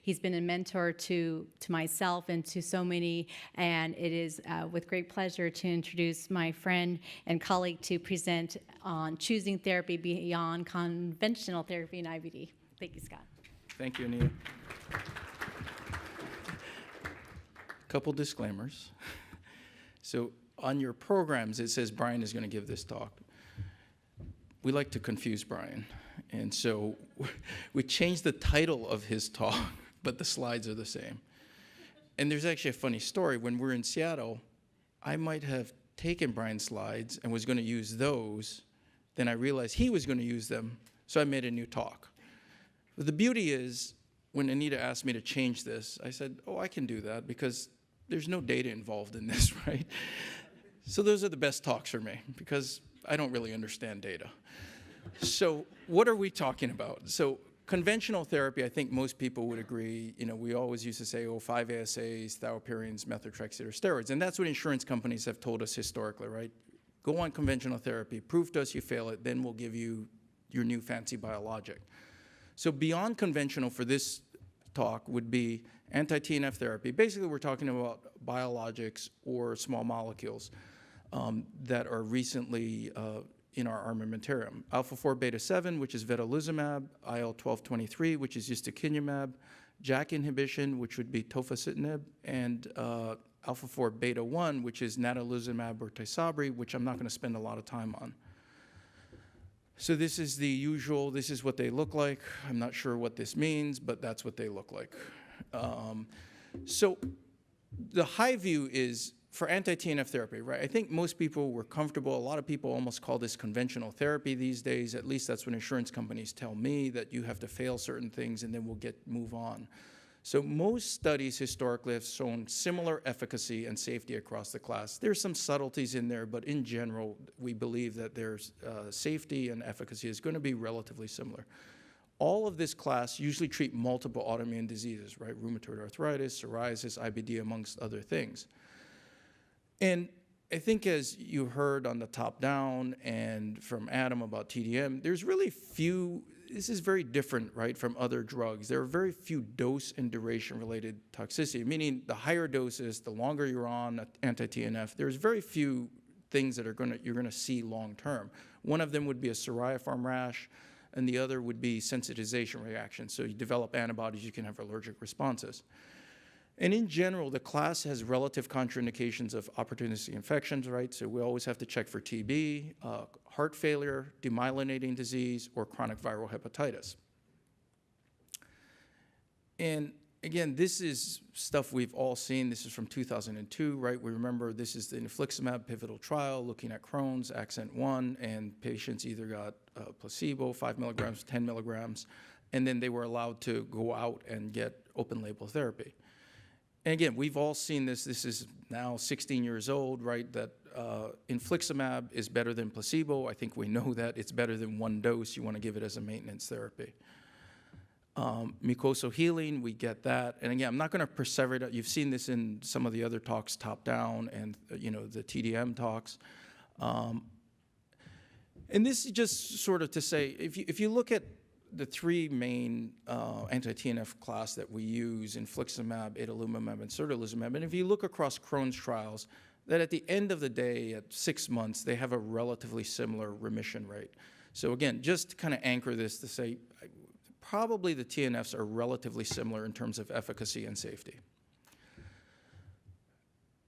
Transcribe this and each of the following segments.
He's been a mentor to myself and to so many, and it is with great pleasure to introduce my friend and colleague to present on choosing therapy beyond conventional therapy in IBD. Thank you, Scott. Thank you, Anita. Couple disclaimers. So on your programs, it says Brian is going to give this talk. We like to confuse Brian. And so we changed the title of his talk, but the slides are the same. And there's actually a funny story. When we're in Seattle, I might have taken Brian's slides and was going to use those. Then I realized he was going to use them, so I made a new talk. But the beauty is, when Anita asked me to change this, I said, oh, I can do that because there's no data involved in this, right? So those are the best talks for me because I don't really understand data. So what are we talking about? So conventional therapy, I think most people would agree, we always used to say, 5-ASAs, thiopurines, methotrexate, or steroids. And that's what insurance companies have told us historically, right? Go on conventional therapy, prove to us you fail it, then we'll give you your new fancy biologic. So beyond conventional for this talk would be anti-TNF therapy. Basically, we're talking about biologics or small molecules that are recently in our armamentarium. Alpha-4 beta-7, which is vedolizumab, IL-12/23, which is ustekinumab, JAK inhibition, which would be tofacitinib, and alpha-4 beta-1, which is natalizumab or Tysabri, which I'm not going to spend a lot of time on. So this is the usual, this is what they look like. I'm not sure what this means, but that's what they look like. So the high view is for anti-TNF therapy, right? I think most people were comfortable. A lot of people almost call this conventional therapy these days. At least that's what insurance companies tell me, that you have to fail certain things and then we'll move on. So most studies historically have shown similar efficacy and safety across the class. There's some subtleties in there, but in general, we believe that there's safety and efficacy is going to be relatively similar. All of this class usually treat multiple autoimmune diseases, right? Rheumatoid arthritis, psoriasis, IBD, amongst other things. And I think as you heard on the top down and from Adam about TDM, there's really few, this is very different, right, from other drugs. There are very few dose and duration related toxicity, meaning the higher doses, the longer you're on anti-TNF, there's very few things that you're gonna see long term. One of them would be a psoriaform rash, and the other would be sensitization reaction. So you develop antibodies, you can have allergic responses. And in general, the class has relative contraindications of opportunistic infections, right? So we always have to check for TB, heart failure, demyelinating disease, or chronic viral hepatitis. And again, this is stuff we've all seen. This is from 2002, right? We remember this is the infliximab pivotal trial looking at Crohn's, ACCENT-1, and patients either got placebo, 5 milligrams, 10 milligrams, and then they were allowed to go out and get open label therapy. And again, we've all seen this. This is now 16 years old, right, that infliximab is better than placebo. I think we know that. It's better than one dose. You want to give it as a maintenance therapy. Mucosal healing, we get that. And again, I'm not going to perseverate. You've seen this in some of the other talks, top down, and the TDM talks. And this is just sort of to say, if you look at the three main anti-TNF class that we use, infliximab, adalimumab, and certolizumab, and if you look across Crohn's trials, that at the end of the day, at 6 months, they have a relatively similar remission rate. So again, just to kind of anchor this to say, probably the TNFs are relatively similar in terms of efficacy and safety.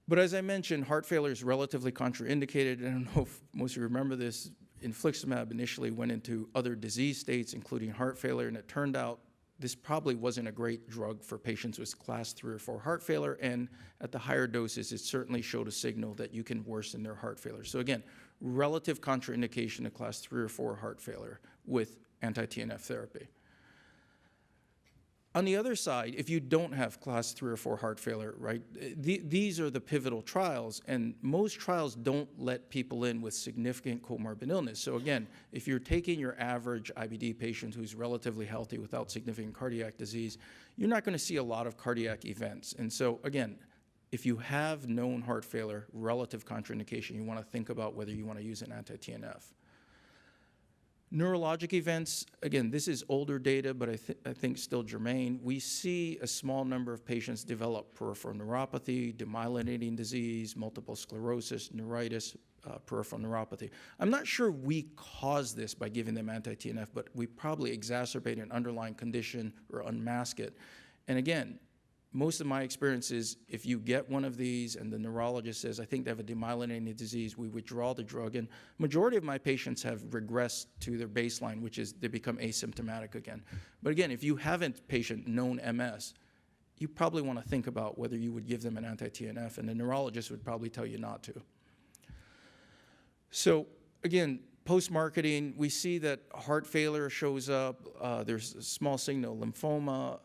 But as I mentioned, heart failure is relatively contraindicated. I don't know if most of you remember this. Infliximab initially went into other disease states, including heart failure, and it turned out this probably wasn't a great drug for patients with class 3 or 4 heart failure, and at the higher doses, it certainly showed a signal that you can worsen their heart failure. So again, relative contraindication to class 3 or 4 heart failure with anti-TNF therapy. On the other side, if you don't have class 3 or 4 heart failure, right, these are the pivotal trials, and most trials don't let people in with significant comorbid illness. So again, if you're taking your average IBD patient who's relatively healthy without significant cardiac disease, you're not going to see a lot of cardiac events. And so again, if you have known heart failure, relative contraindication, you want to think about whether you want to use an anti-TNF. Neurologic events, again, this is older data, but I think still germane. We see a small number of patients develop peripheral neuropathy, demyelinating disease, multiple sclerosis, neuritis, peripheral neuropathy. I'm not sure we cause this by giving them anti-TNF, but we probably exacerbate an underlying condition or unmask it. And again, most of my experience is if you get one of these and the neurologist says, I think they have a demyelinating disease, we withdraw the drug. And majority of my patients have regressed to their baseline, which is they become asymptomatic again. But again, if you haven't patient known MS, you probably want to think about whether you would give them an anti-TNF, and the neurologist would probably tell you not to. So again, post-marketing, we see that heart failure shows up, there's a small signal lymphoma,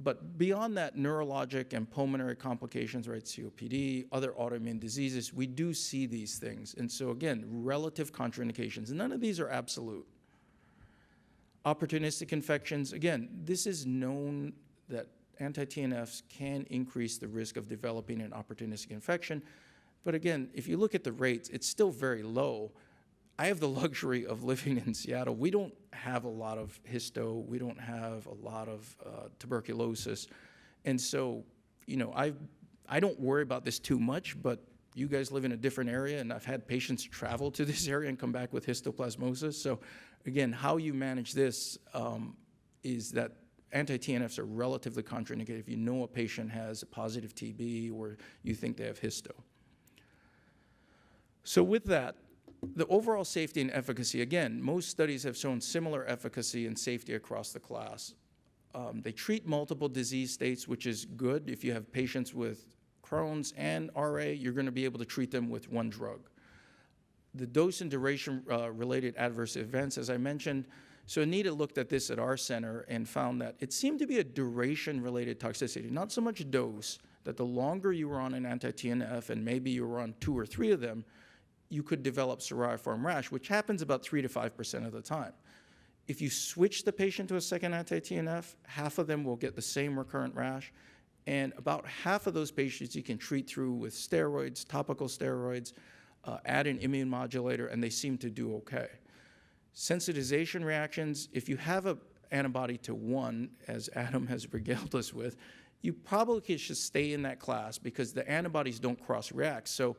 but beyond that, neurologic and pulmonary complications, right, COPD, other autoimmune diseases, we do see these things. And so again, relative contraindications. None of these are absolute. Opportunistic infections, again, this is known that anti-TNFs can increase the risk of developing an opportunistic infection. But again, if you look at the rates, it's still very low. I have the luxury of living in Seattle. We don't have a lot of histo. We don't have a lot of tuberculosis. And so, you know, I don't worry about this too much, but you guys live in a different area, and I've had patients travel to this area and come back with histoplasmosis. So again, how you manage this is that anti-TNFs are relatively contraindicated if you know a patient has a positive TB or you think they have histo. So with that, the overall safety and efficacy, again, most studies have shown similar efficacy and safety across the class. They treat multiple disease states, which is good. If you have patients with Crohn's and RA, you're going to be able to treat them with one drug. The dose and duration related adverse events, as I mentioned, so Anita looked at this at our center and found that it seemed to be a duration-related toxicity, not so much dose, that the longer you were on an anti-TNF, and maybe you were on 2 or 3 of them, you could develop psoriform rash, which happens about 3 to 5% of the time. If you switch the patient to a second anti-TNF, half of them will get the same recurrent rash, and about half of those patients you can treat through with steroids, topical steroids, add an immune modulator, and they seem to do okay. Sensitization reactions, if you have an antibody to one, as Adam has regaled us with, you probably should stay in that class because the antibodies don't cross-react. So,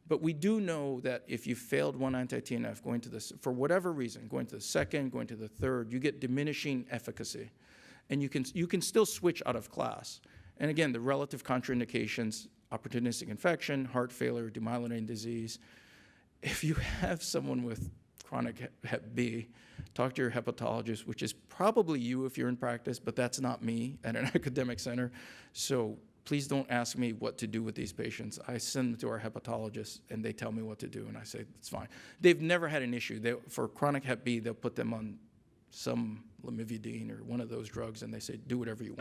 but we do know that if you failed one anti-TNF, going to this, for whatever reason, going to the second, going to the third, you get diminishing efficacy. And you can still switch out of class. And again, the relative contraindications, opportunistic infection, heart failure, demyelinating disease. If you have someone with chronic Hep B, talk to your hepatologist, which is probably you if you're in practice, but that's not me at an academic center. So please don't ask me what to do with these patients. I send them to our hepatologist, and they tell me what to do, and I say, it's fine. They've never had an issue. For chronic Hep B, they'll put them on some lamivudine or one of those drugs, and they say, do whatever you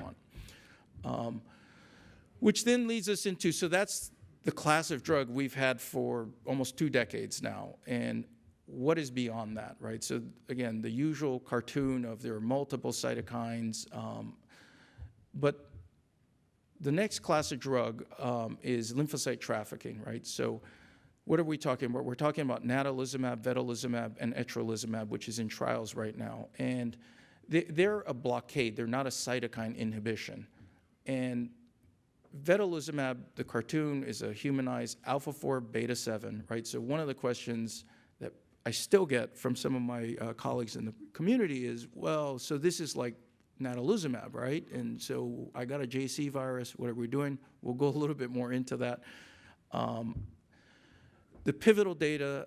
want. Which then leads us into, so that's the class of drug we've had for almost 2 decades now, and what is beyond that, right? So again, the usual cartoon of there are multiple cytokines, but the next class of drug is lymphocyte trafficking, right? So what are we talking about? We're talking about natalizumab, vedolizumab, and etrolizumab, which is in trials right now. And they're a blockade. They're not a cytokine inhibition. And vedolizumab, the cartoon, is a humanized alpha-4 beta-7, right? So one of the questions that I still get from some of my colleagues in the community is, well, so this is like natalizumab, right? And so I got a JC virus, what are we doing? We'll go a little bit more into that. The pivotal data,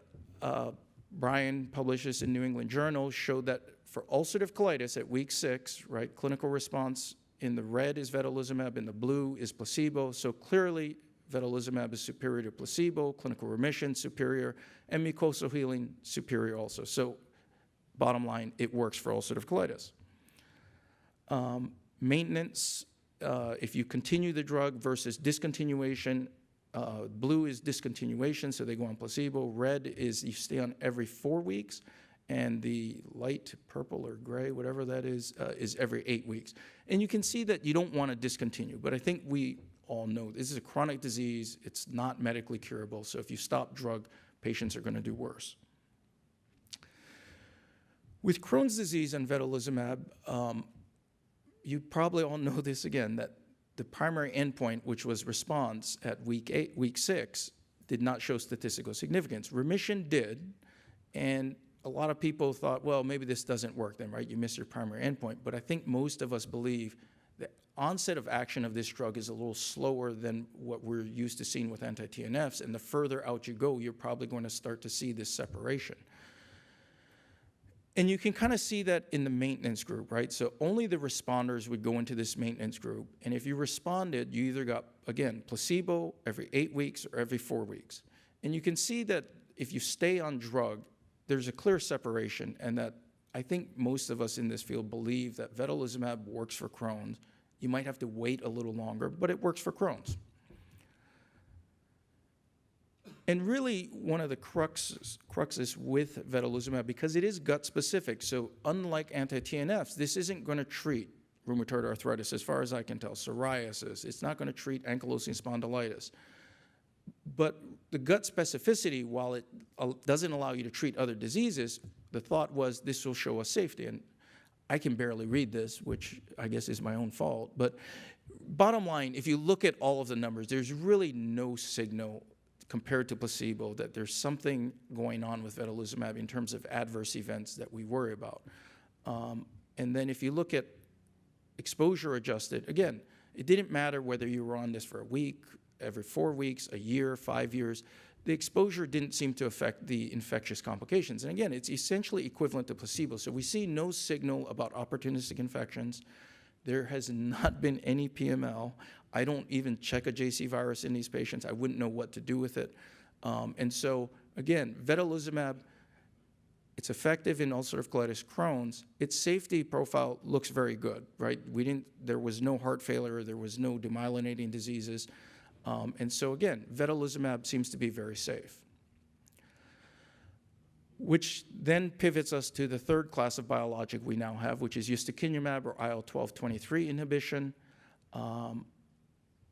Brian published this in New England Journal, showed that for ulcerative colitis at week 6, right, clinical response in the red is vedolizumab, in the blue is placebo. So clearly, vedolizumab is superior to placebo, clinical remission superior, and mucosal healing superior also. So bottom line, it works for ulcerative colitis. Maintenance, if you continue the drug versus discontinuation, blue is discontinuation, so they go on placebo. Red is you stay on every 4 weeks, and the light purple or gray, whatever that is every 8 weeks. And you can see that you don't want to discontinue, but I think we all know this is a chronic disease. It's not medically curable, so if you stop drug, patients are going to do worse. With Crohn's disease and vedolizumab, you probably all know this again, that the primary endpoint, which was response at week 6, did not show statistical significance. Remission did, and a lot of people thought, well, maybe this doesn't work then, right? You missed your primary endpoint. But I think most of us believe the onset of action of this drug is a little slower than what we're used to seeing with anti-TNFs, and the further out you go, you're probably going to start to see this separation. And you can kind of see that in the maintenance group, right? So only the responders would go into this maintenance group. And if you responded, you either got, again, placebo every 8 weeks or every 4 weeks. And you can see that if you stay on drug, there's a clear separation, and that I think most of us in this field believe that vedolizumab works for Crohn's. You might have to wait a little longer, but it works for Crohn's. And really, one of the cruxes with vedolizumab, because it is gut-specific, so unlike anti-TNFs, this isn't going to treat rheumatoid arthritis, as far as I can tell, psoriasis. It's not going to treat ankylosing spondylitis. But the gut specificity, while it doesn't allow you to treat other diseases, the thought was this will show us safety. And I can barely read this, which I guess is my own fault. But bottom line, if you look at all of the numbers, there's really no signal compared to placebo that there's something going on with vedolizumab in terms of adverse events that we worry about. And then if you look at exposure adjusted, again, it didn't matter whether you were on this for a week, every 4 weeks, a year, 5 years. The exposure didn't seem to affect the infectious complications. And again, it's essentially equivalent to placebo. So we see no signal about opportunistic infections. There has not been any PML. I don't even check a JC virus in these patients. I wouldn't know what to do with it. And so, again, vedolizumab, it's effective in ulcerative colitis Crohn's. Its safety profile looks very good, right? There was no heart failure. There was no demyelinating diseases. And so, again, vedolizumab seems to be very safe. Which then pivots us to the third class of biologic we now have, which is ustekinumab, or IL-12/23 inhibition.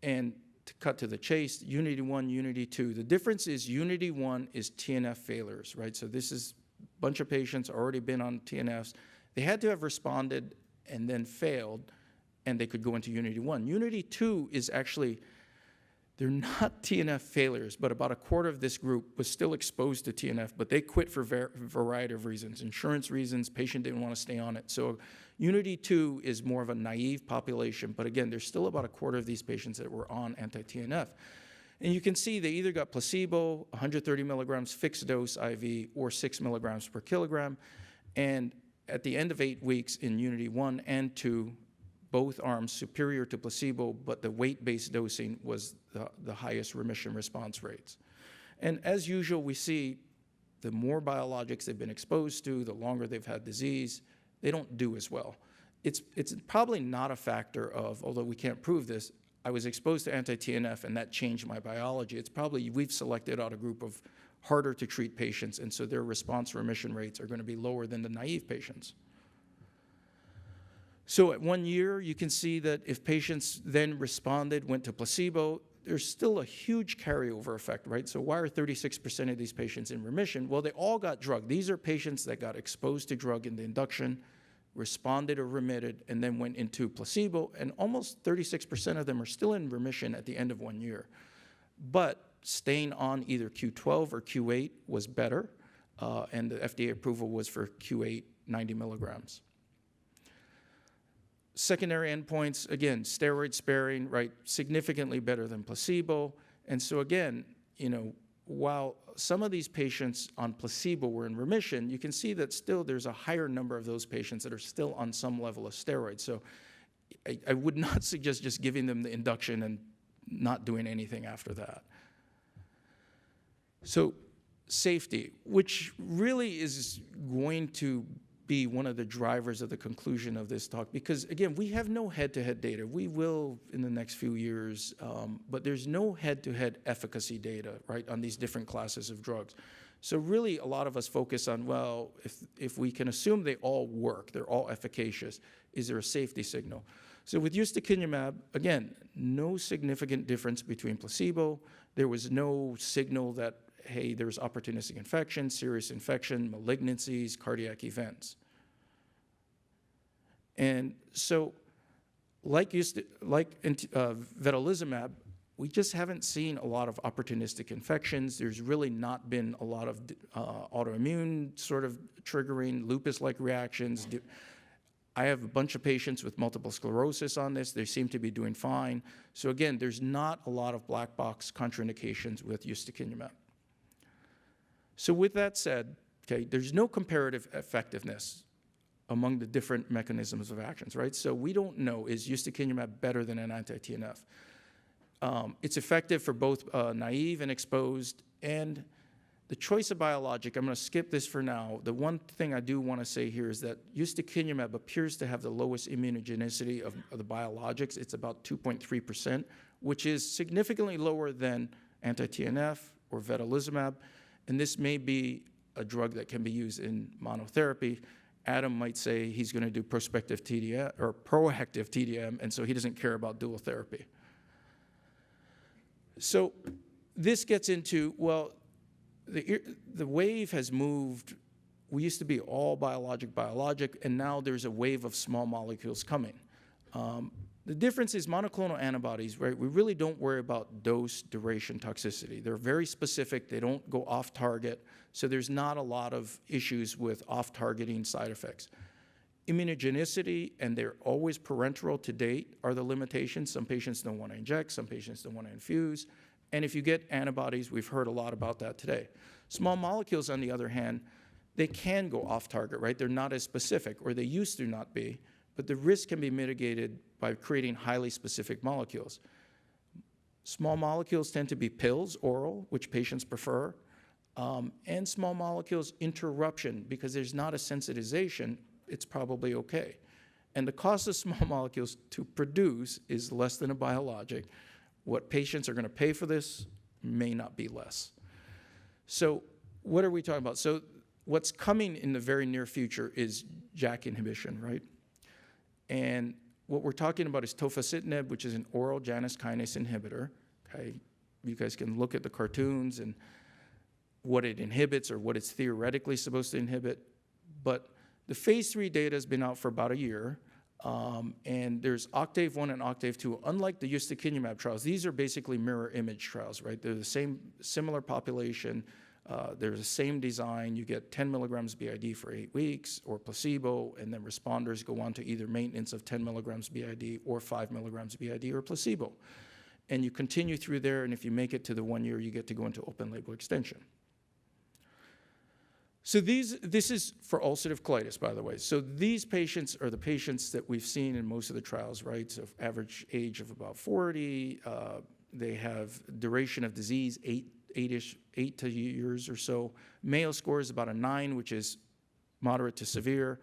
And to cut to the chase, UNITY-1, UNITY-2. The difference is UNITY-1 is TNF failures, right? So this is a bunch of patients already been on TNFs. They had to have responded and then failed, and they could go into UNITY-1. UNITY-2 is actually, they're not TNF failures, but about a quarter of this group was still exposed to TNF, but they quit for a variety of reasons, insurance reasons, patient didn't want to stay on it. So UNITY-2 is more of a naive population, but again, there's still about a quarter of these patients that were on anti-TNF. And you can see they either got placebo, 130 milligrams fixed dose IV, or 6 milligrams per kilogram. And at the end of 8 weeks in UNITY-1 and 2, both arms superior to placebo, but the weight-based dosing was the highest remission response rates. And as usual, we see the more biologics they've been exposed to, the longer they've had disease, they don't do as well. It's probably not a factor of, although we can't prove this, I was exposed to anti-TNF and that changed my biology. It's probably we've selected out a group of harder to treat patients, and so their response remission rates are going to be lower than the naive patients. So at 1 year, you can see that if patients then responded, went to placebo, there's still a huge carryover effect, right? So why are 36% of these patients in remission? Well, they all got drug. These are patients that got exposed to drug in the induction, responded or remitted, and then went into placebo, and almost 36% of them are still in remission at the end of 1 year. But staying on either Q12 or Q8 was better, and the FDA approval was for Q8, 90 milligrams. Secondary endpoints, again, steroid sparing, right, significantly better than placebo. And so again, you know, while some of these patients on placebo were in remission, you can see that still there's a higher number of those patients that are still on some level of steroids. So I would not suggest just giving them the induction and not doing anything after that. So safety, which really is going to be one of the drivers of the conclusion of this talk, because again, we have no head-to-head data. We will in the next few years, but there's no head-to-head efficacy data, right, on these different classes of drugs. So really a lot of us focus on, well, if we can assume they all work, they're all efficacious, is there a safety signal? So with ustekinumab, again, no significant difference between placebo. There was no signal that, hey, there's opportunistic infection, serious infection, malignancies, cardiac events. And so, vedolizumab, we just haven't seen a lot of opportunistic infections. There's really not been a lot of autoimmune sort of triggering lupus-like reactions. I have a bunch of patients with multiple sclerosis on this. They seem to be doing fine. So again, there's not a lot of black box contraindications with ustekinumab. So with that said, okay, there's no comparative effectiveness among the different mechanisms of actions, right? So we don't know, is ustekinumab better than an anti-TNF? It's effective for both naive and exposed, and the choice of biologic, I'm going to skip this for now. The one thing I do want to say here is that ustekinumab appears to have the lowest immunogenicity of the biologics. It's about 2.3%, which is significantly lower than anti-TNF or vedolizumab, and this may be a drug that can be used in monotherapy. Adam might say he's going to do prospective TDM or proactive TDM, and so he doesn't care about dual therapy. So this gets into, well, the wave has moved. We used to be all biologic, and now there's a wave of small molecules coming. The difference is monoclonal antibodies, right? We really don't worry about dose, duration, toxicity. They're very specific. They don't go off target, so there's not a lot of issues with off-targeting side effects. Immunogenicity, and they're always parenteral to date, are the limitations. Some patients don't want to inject, some patients don't want to infuse. And if you get antibodies, we've heard a lot about that today. Small molecules, on the other hand, they can go off target, right? They're not as specific, or they used to not be, but the risk can be mitigated by creating highly specific molecules. Small molecules tend to be pills, oral, which patients prefer, and small molecules interruption, because there's not a sensitization, it's probably okay. And the cost of small molecules to produce is less than a biologic. What patients are going to pay for this may not be less. So what are we talking about? So what's coming in the very near future is JAK inhibition, right? And what we're talking about is tofacitinib, which is an oral Janus kinase inhibitor. Okay, you guys can look at the cartoons and what it inhibits or what it's theoretically supposed to inhibit. But the phase 3 data has been out for about a year. And there's Octave 1 and Octave 2. Unlike the ustekinumab trials, these are basically mirror image trials, right? They're the same, similar population. They're the same design. You get 10 milligrams BID for 8 weeks or placebo, and then responders go on to either maintenance of 10 milligrams BID or 5 milligrams BID or placebo. And you continue through there, and if you make it to the 1 year, you get to go into open label extension. So this is for ulcerative colitis, by the way. So these patients are the patients that we've seen in most of the trials, right? So average age of about 40. They have duration of disease, 8 years or so. Mayo score is about a 9, which is moderate to severe.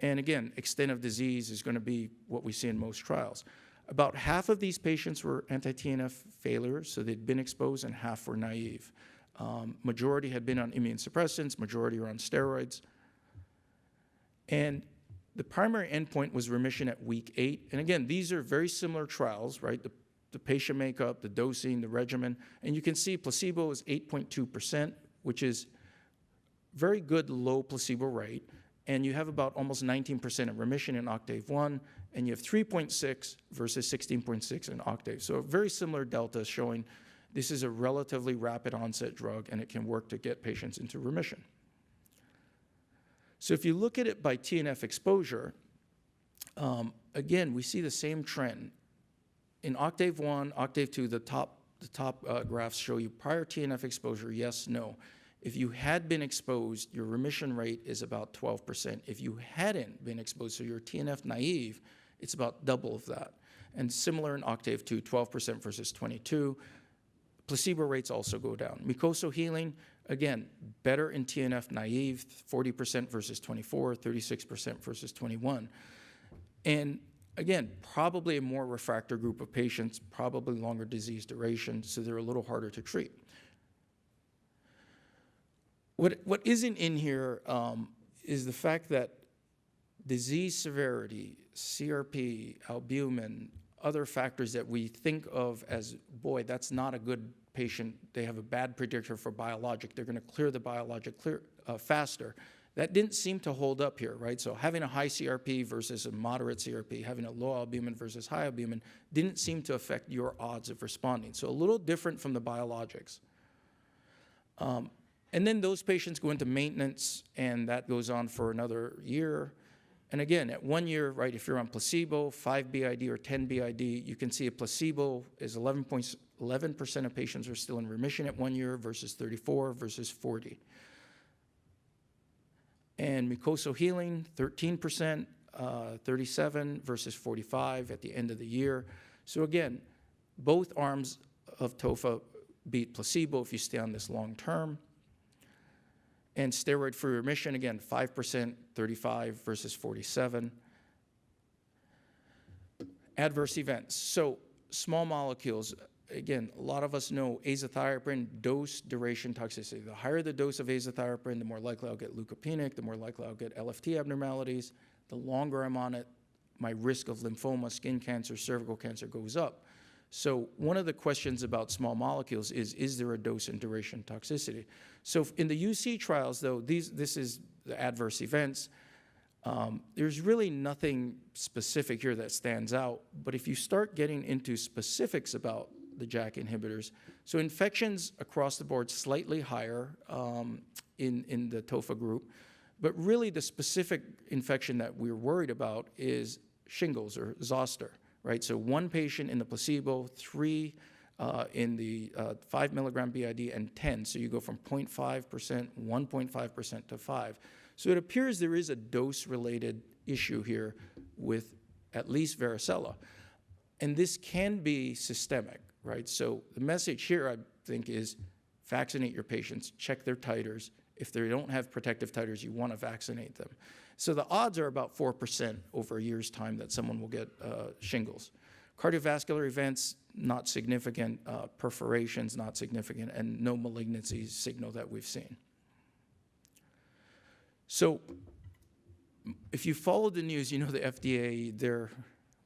And again, extent of disease is going to be what we see in most trials. About half of these patients were anti-TNF failures, so they'd been exposed, and half were naive. Majority had been on immune suppressants, majority were on steroids. And the primary endpoint was remission at week 8. And again, these are very similar trials, right? The patient makeup, the dosing, the regimen. And you can see placebo is 8.2%, which is very good low placebo rate. And you have about almost 19% of remission in Octave 1, and you have 3.6 versus 16.6 in Octave. So a very similar delta showing this is a relatively rapid onset drug, and it can work to get patients into remission. So if you look at it by TNF exposure, again, we see the same trend. In Octave 1, Octave 2, the top graphs show you prior TNF exposure, yes, no. If you had been exposed, your remission rate is about 12%. If you hadn't been exposed, so you're TNF naive, it's about double of that. And similar in Octave 2, 12% versus 22%. Placebo rates also go down. Mucosal healing, again, better in TNF naive, 40% versus 24, 36% versus 21. And again, probably a more refractory group of patients, probably longer disease duration, so they're a little harder to treat. What isn't in here is the fact that disease severity, CRP, albumin, other factors that we think of as, boy, that's not a good patient. They have a bad predictor for biologic. They're going to clear the biologic faster. That didn't seem to hold up here, right? So having a high CRP versus a moderate CRP, having a low albumin versus high albumin didn't seem to affect your odds of responding. So a little different from the biologics. And then those patients go into maintenance, and that goes on for another year. And again, at 1 year, right, if you're on placebo, 5 BID or 10 BID, you can see a placebo is 11% of patients are still in remission at 1 year versus 34 versus 40. And mucosal healing, 13%, 37 versus 45 at the end of the year. So again, both arms of TOFA beat placebo if you stay on this long term. And steroid-free remission, again, 5%, 35 versus 47. Adverse events. So small molecules, again, a lot of us know azathioprine, dose, duration, toxicity. The higher the dose of azathioprine, the more likely I'll get leukopenic, the more likely I'll get LFT abnormalities. The longer I'm on it, my risk of lymphoma, skin cancer, cervical cancer goes up. So one of the questions about small molecules is there a dose and duration toxicity? So in the UC trials, though, this is the adverse events. There's really nothing specific here that stands out. But if you start getting into specifics about the JAK inhibitors, so infections across the board slightly higher in the TOFA group. But really the specific infection that we're worried about is shingles or zoster. Right, so 1 patient in the placebo, 3 in the 5 milligram BID, and 10. So you go from 0.5%, 1.5% to 5. So it appears there is a dose-related issue here with at least varicella. And this can be systemic, right? So the message here, I think, is vaccinate your patients, check their titers. If they don't have protective titers, you want to vaccinate them. So the odds are about 4% over a year's time that someone will get shingles. Cardiovascular events, not significant. Perforations, not significant. And no malignancy signal that we've seen. So if you follow the news, you know the FDA, their,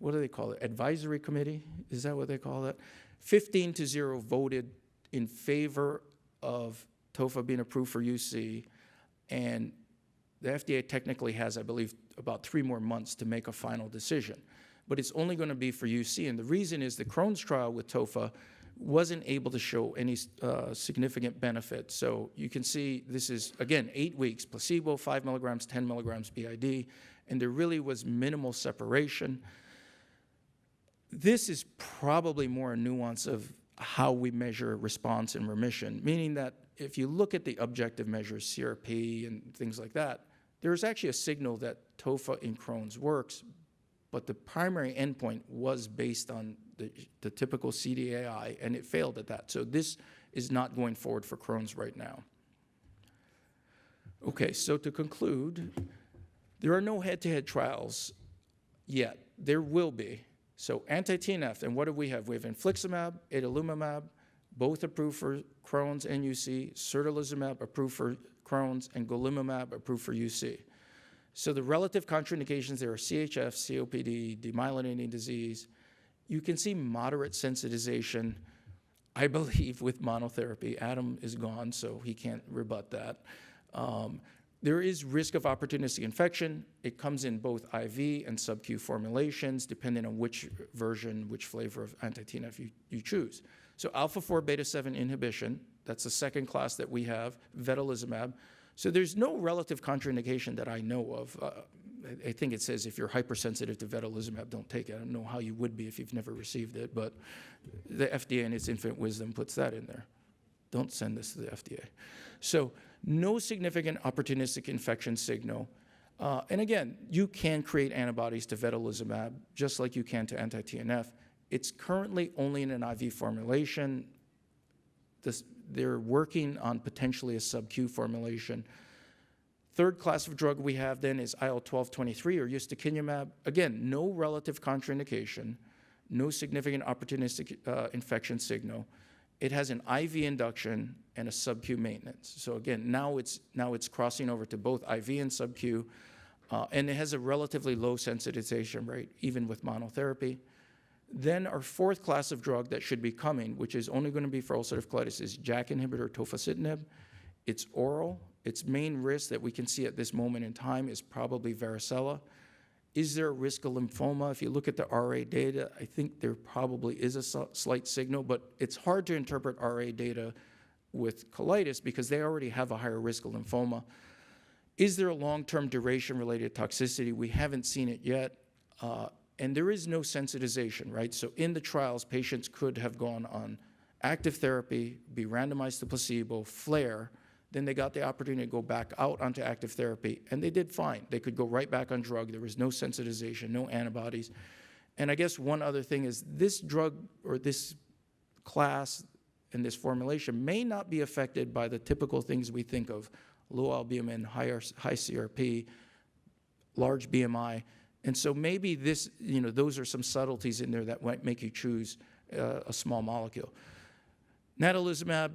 what do they call it, advisory committee? Is that what they call it? 15-0 voted in favor of TOFA being approved for UC, and the FDA technically has, I believe, about 3 more months to make a final decision. But it's only going to be for UC, and the reason is the Crohn's trial with TOFA wasn't able to show any significant benefit. So you can see this is, again, 8 weeks, placebo, 5 milligrams, 10 milligrams BID, and there really was minimal separation. This is probably more a nuance of how we measure response and remission, meaning that if you look at the objective measures, CRP and things like that, there's actually a signal that TOFA in Crohn's works, but the primary endpoint was based on the typical CDAI, and it failed at that. So this is not going forward for Crohn's right now. Okay, so to conclude, there are no head-to-head trials yet. There will be. So anti-TNF, and what do we have? We have infliximab, adalimumab, both approved for Crohn's and UC, certolizumab approved for Crohn's, and golimumab approved for UC. So the relative contraindications there are CHF, COPD, demyelinating disease. You can see moderate sensitization, I believe, with monotherapy. Adam is gone, so he can't rebut that. There is risk of opportunistic infection. It comes in both IV and sub-Q formulations, depending on which version, which flavor of anti-TNF you choose. So alpha-4 beta-7 inhibition, that's the second class that we have, vedolizumab. So there's no relative contraindication that I know of. I think it says if you're hypersensitive to vedolizumab, don't take it. I don't know how you would be if you've never received it, but the FDA in its infinite wisdom puts that in there. Don't send this to the FDA. So no significant opportunistic infection signal. And again, you can create antibodies to vedolizumab just like you can to anti-TNF. It's currently only in an IV formulation. They're working on potentially a sub-Q formulation. Third class of drug we have then is IL-12/23 or ustekinumab. Again, no relative contraindication, no significant opportunistic infection signal. It has an IV induction and a sub-Q maintenance. So again, now it's crossing over to both IV and sub-Q, and it has a relatively low sensitization rate, even with monotherapy. Then our fourth class of drug that should be coming, which is only going to be for ulcerative colitis, is JAK inhibitor tofacitinib. It's oral. Its main risk that we can see at this moment in time is probably varicella. Is there a risk of lymphoma? If you look at the RA data, I think there probably is a slight signal, but it's hard to interpret RA data with colitis because they already have a higher risk of lymphoma. Is there a long-term duration-related toxicity? We haven't seen it yet, and there is no sensitization, right? So in the trials, patients could have gone on active therapy, be randomized to placebo, flare, then they got the opportunity to go back out onto active therapy, and they did fine. They could go right back on drug. There was no sensitization, no antibodies. And I guess one other thing is this drug or this class and this formulation may not be affected by the typical things we think of: low albumin, high CRP, large BMI. And so maybe this, those are some subtleties in there that might make you choose a small molecule. Natalizumab,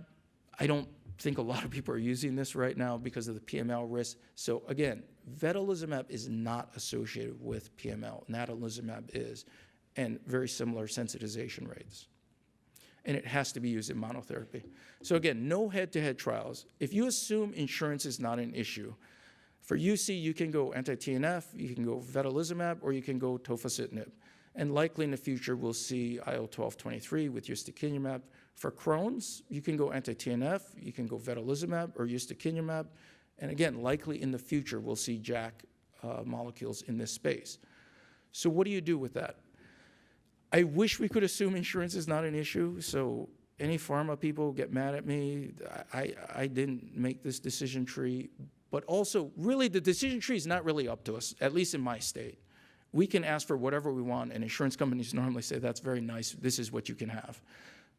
I don't think a lot of people are using this right now because of the PML risk. So again, vedolizumab is not associated with PML. Natalizumab is, and very similar sensitization rates. And it has to be used in monotherapy. So again, no head-to-head trials. If you assume insurance is not an issue, for UC, you can go anti-TNF, you can go vedolizumab, or you can go tofacitinib. And likely in the future, we'll see IL-12/23 with ustekinumab. For Crohn's, you can go anti-TNF, you can go vedolizumab or ustekinumab. And again, likely in the future, we'll see JAK molecules in this space. So what do you do with that? I wish we could assume insurance is not an issue. So any pharma people get mad at me. I didn't make this decision tree. But also, really, the decision tree is not really up to us, at least in my state. We can ask for whatever we want, and insurance companies normally say, that's very nice, this is what you can have.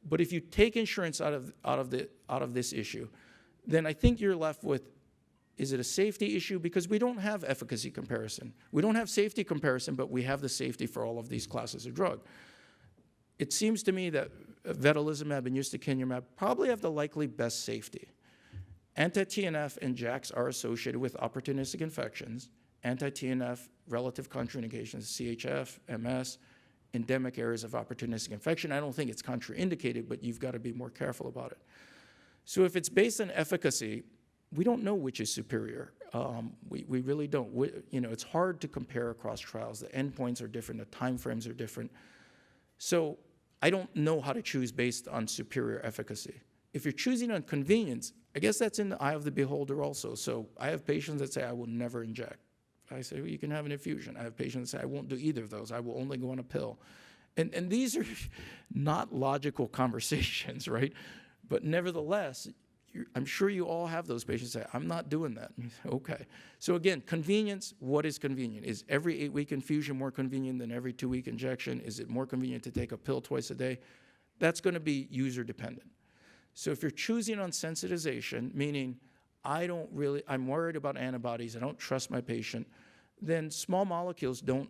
But if you take insurance out of this issue, then I think you're left with, is it a safety issue? Because we don't have efficacy comparison. We don't have safety comparison, but we have the safety for all of these classes of drug. It seems to me that vedolizumab and ustekinumab probably have the likely best safety. Anti-TNF and JAKs are associated with opportunistic infections. Anti-TNF, relative contraindications, CHF, MS, endemic areas of opportunistic infection. I don't think it's contraindicated, but you've got to be more careful about it. So if it's based on efficacy, we don't know which is superior. We really don't. It's hard to compare across trials. The endpoints are different. The timeframes are different. So I don't know how to choose based on superior efficacy. If you're choosing on convenience, I guess that's in the eye of the beholder also. So I have patients that say, I will never inject. I say, well, you can have an infusion. I have patients that say, I won't do either of those. I will only go on a pill. And these are not logical conversations, right? But nevertheless, I'm sure you all have those patients say, I'm not doing that. Okay. So again, convenience, what is convenient? Is every 8-week infusion more convenient than every 2-week injection? Is it more convenient to take a pill twice a day? That's going to be user dependent. So if you're choosing on sensitization, meaning I'm worried about antibodies, I don't trust my patient, then small molecules don't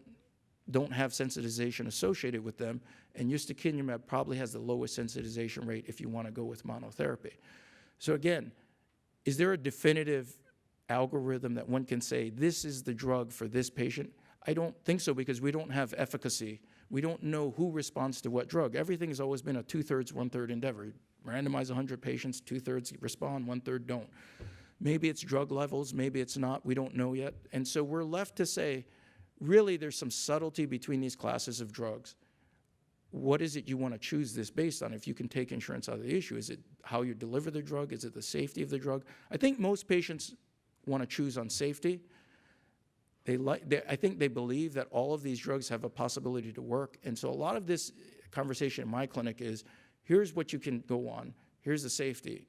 have sensitization associated with them, and ustekinumab probably has the lowest sensitization rate if you want to go with monotherapy. So again, is there a definitive algorithm that one can say, this is the drug for this patient? I don't think so, because we don't have efficacy. We don't know who responds to what drug. Everything has always been a 2/3, 1/3 endeavor. Randomize 100 patients, 2/3 respond, 1/3 don't. Maybe it's drug levels, maybe it's not, we don't know yet. And so we're left to say, really there's some subtlety between these classes of drugs. What is it you want to choose this based on if you can take insurance out of the issue? Is it how you deliver the drug? Is it the safety of the drug? I think most patients want to choose on safety. I think they believe that all of these drugs have a possibility to work. And so a lot of this conversation in my clinic is, here's what you can go on, here's the safety.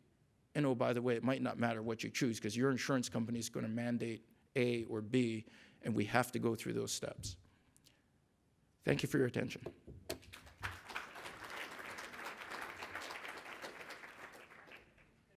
And oh, by the way, it might not matter what you choose because your insurance company is going to mandate A or B, and we have to go through those steps. Thank you for your attention.